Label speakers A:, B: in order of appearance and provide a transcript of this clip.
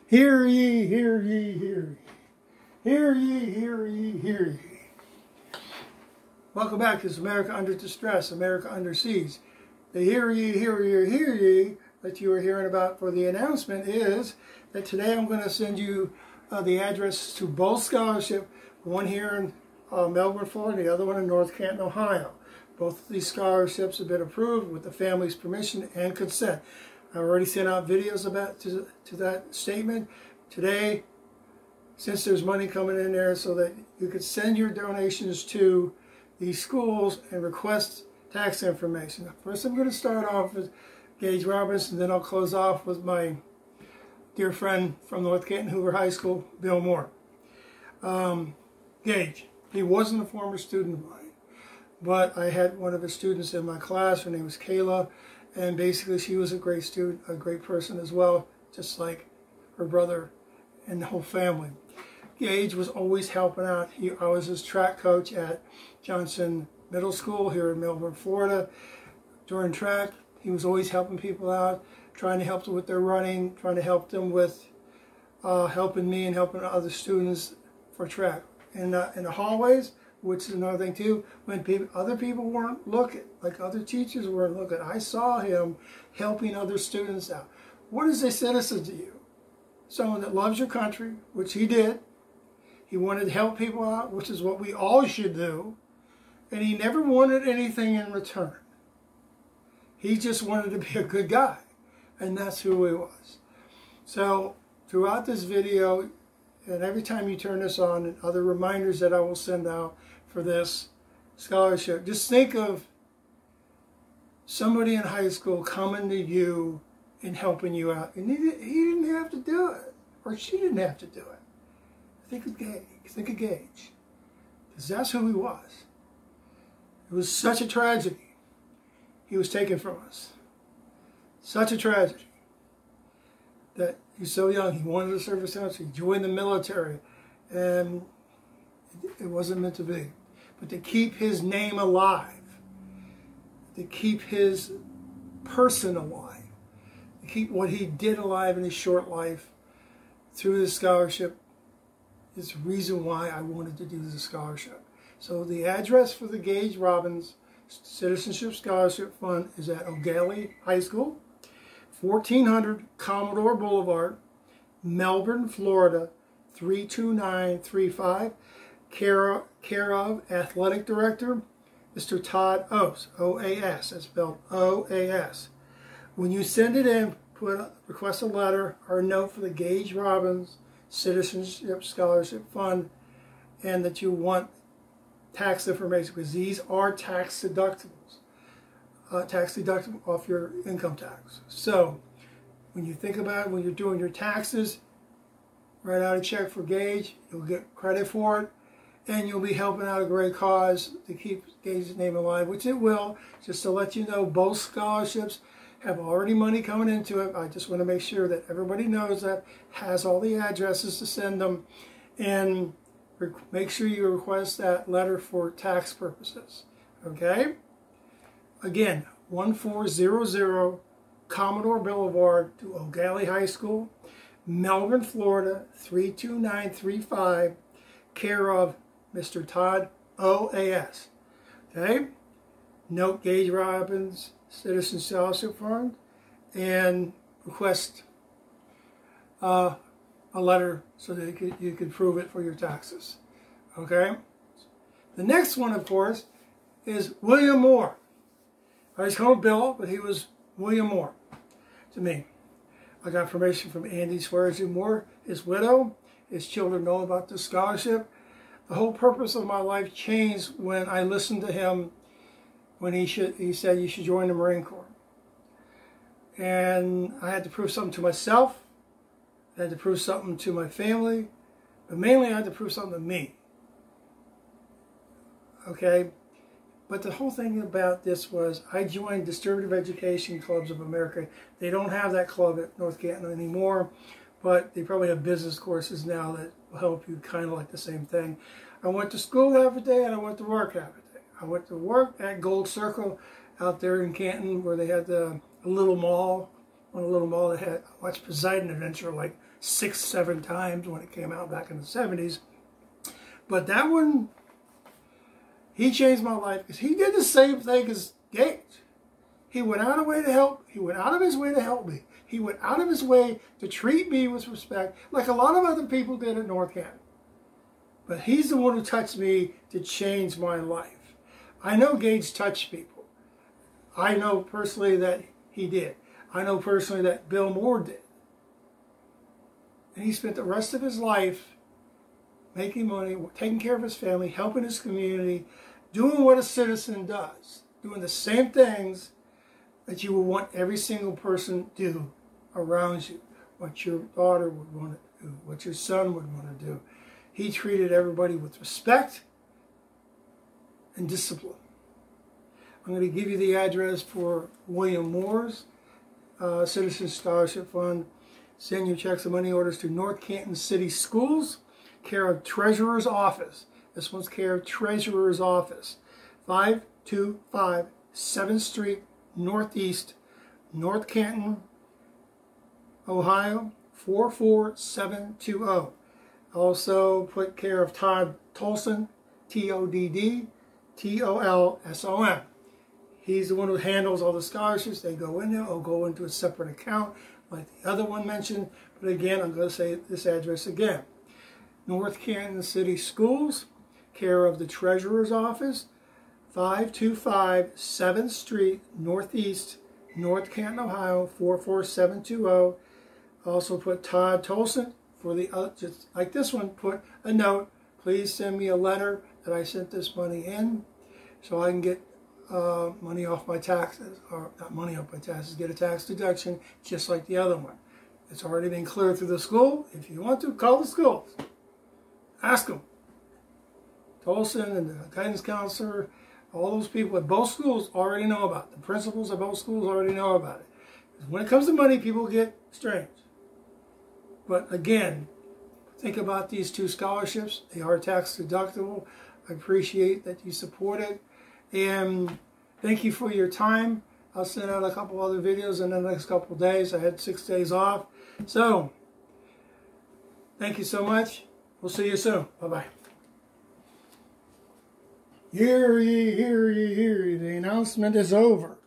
A: Hear ye, hear ye, hear ye. Hear ye, hear ye, hear ye. Welcome back to America Under Distress, America Under Siege. The hear ye, hear ye, hear ye that you are hearing about for the announcement is that today I'm going to send you the address to both scholarships, one here in Melbourne, Florida, the other one in N.Canton, Ohio. Both of these scholarships have been approved with the family's permission and consent. I already sent out videos about to that statement. Today, since there's money coming in there so that you could send your donations to these schools and request tax information. First, I'm going to start off with Gaige Robbins, and then I'll close off with my dear friend from N.Canton Hoover High School, Bill Moore. Gaige, he wasn't a former student of mine, but I had one of his students in my class. Her name was Kayla, and basically she was a great student, a great person as well, just like her brother and the whole family. Gaige was always helping out. I was his track coach at Johnson Middle School here in Melbourne, Florida. During track, he was always helping people out, trying to help them with their running, trying to help them with helping me and helping other students for track. In the hallways, which is another thing too, when other people weren't looking, like other teachers weren't looking, I saw him helping other students out. What is a citizen to you? Someone that loves your country, which he did. He wanted to help people out, which is what we all should do. And he never wanted anything in return. He just wanted to be a good guy. And that's who he was. So throughout this video, and every time you turn this on, and other reminders that I will send out for this scholarship, just think of somebody in high school coming to you and helping you out. And he didn't have to do it, or she didn't have to do it. Think of Gaige. Think of Gaige. Because that's who he was. It was such a tragedy. He was taken from us. Such a tragedy. That he's so young. He wanted to serve his country. He joined the military. And it wasn't meant to be. But to keep his name alive. To keep his person alive. To keep what he did alive in his short life. Through this scholarship. Is the reason why I wanted to do the scholarship. So the address for the Gaige Robbins Citizenship Scholarship Fund is at Eau Gallie High School, 1400 Commodore Blvd, Melbourne, Florida, 32935. Care of Athletic Director, Mr. Todd Oas, O-A-S. That's spelled O-A-S. When you send it in, request a letter or a note for the Gaige Robbins Citizenship Scholarship Fund, and that you want tax information, because these are tax deductibles, off your income tax. So when you think about it, when you're doing your taxes, write out a check for Gaige. You'll get credit for it, and you'll be helping out a great cause to keep Gaige's name alive, which it will. Just to let you know, both scholarships have already money coming into it. I just want to make sure that everybody knows that, has all the addresses to send them, and make sure you request that letter for tax purposes. Okay? Again, 1400 Commodore Blvd to Eau Gallie High School, Melbourne, Florida, 32935, care of Mr. Todd O.A.S. Okay? Note Gaige Robbins Citizen Scholarship Fund, and request a letter so that you could prove it for your taxes. Okay? The next one, of course, is William Moore. I was called Bill, but he was William Moore to me. I got permission from Andy Swearsy Moore, his widow. His children know about this scholarship. The whole purpose of my life changed when I listened to him when he said you should join the Marine Corps. And I had to prove something to myself. I had to prove something to my family. But mainly I had to prove something to me. Okay? But the whole thing about this was I joined Distributive Education Clubs of America. They don't have that club at N.Canton anymore, but they probably have business courses now that will help you, kind of like the same thing. I went to school every day and I went to work every day. I went to work at Gold Circle out there in Canton, where they had a little mall. On a little mall that had, I watched Poseidon Adventure like 6, 7 times when it came out back in the 70s. But that one, he changed my life because he did the same thing as Gaige. He went out of his way to help. He went out of his way to help me. He went out of his way to treat me with respect, like a lot of other people did at N.Canton. But he's the one who touched me to change my life. I know Gaige touched people. I know personally that he did. I know personally that Bill Moore did. And he spent the rest of his life making money, taking care of his family, helping his community, doing what a citizen does, doing the same things that you would want every single person to do around you, what your daughter would want to do, what your son would want to do. He treated everybody with respect and discipline. I'm going to give you the address for William Moore's Citizen Scholarship Fund. Send your checks and money orders to N.Canton City Schools, care of Treasurer's Office. This one's care of Treasurer's Office. 525 7th Street Northeast, N.Canton, Ohio, 44720. Also put care of Todd Tolson, Todd Tolson. He's the one who handles all the scholarships. They go in there or go into a separate account like the other one mentioned. But again, I'm going to say this address again. N.Canton City Schools, care of the Treasurer's Office, 525 7th Street Northeast, N.Canton, Ohio, 44720. Also put Todd Tolson for the just like this one. Put a note. Please send me a letter that I sent this money in, so I can get money off my taxes, or not money off my taxes, get a tax deduction just like the other one. It's already been cleared through the school. If you want to, call the schools. Ask them. Tolson and the guidance counselor, all those people at both schools already know about it. The principals at both schools already know about it. Because when it comes to money, people get strange. But again, think about these 2 scholarships. They are tax deductible. I appreciate that you support it. And thank you for your time. I'll send out a couple other videos in the next couple of days. I had 6 days off. So, thank you so much. We'll see you soon. Bye-bye. Hear ye, hear ye, hear ye. The announcement is over.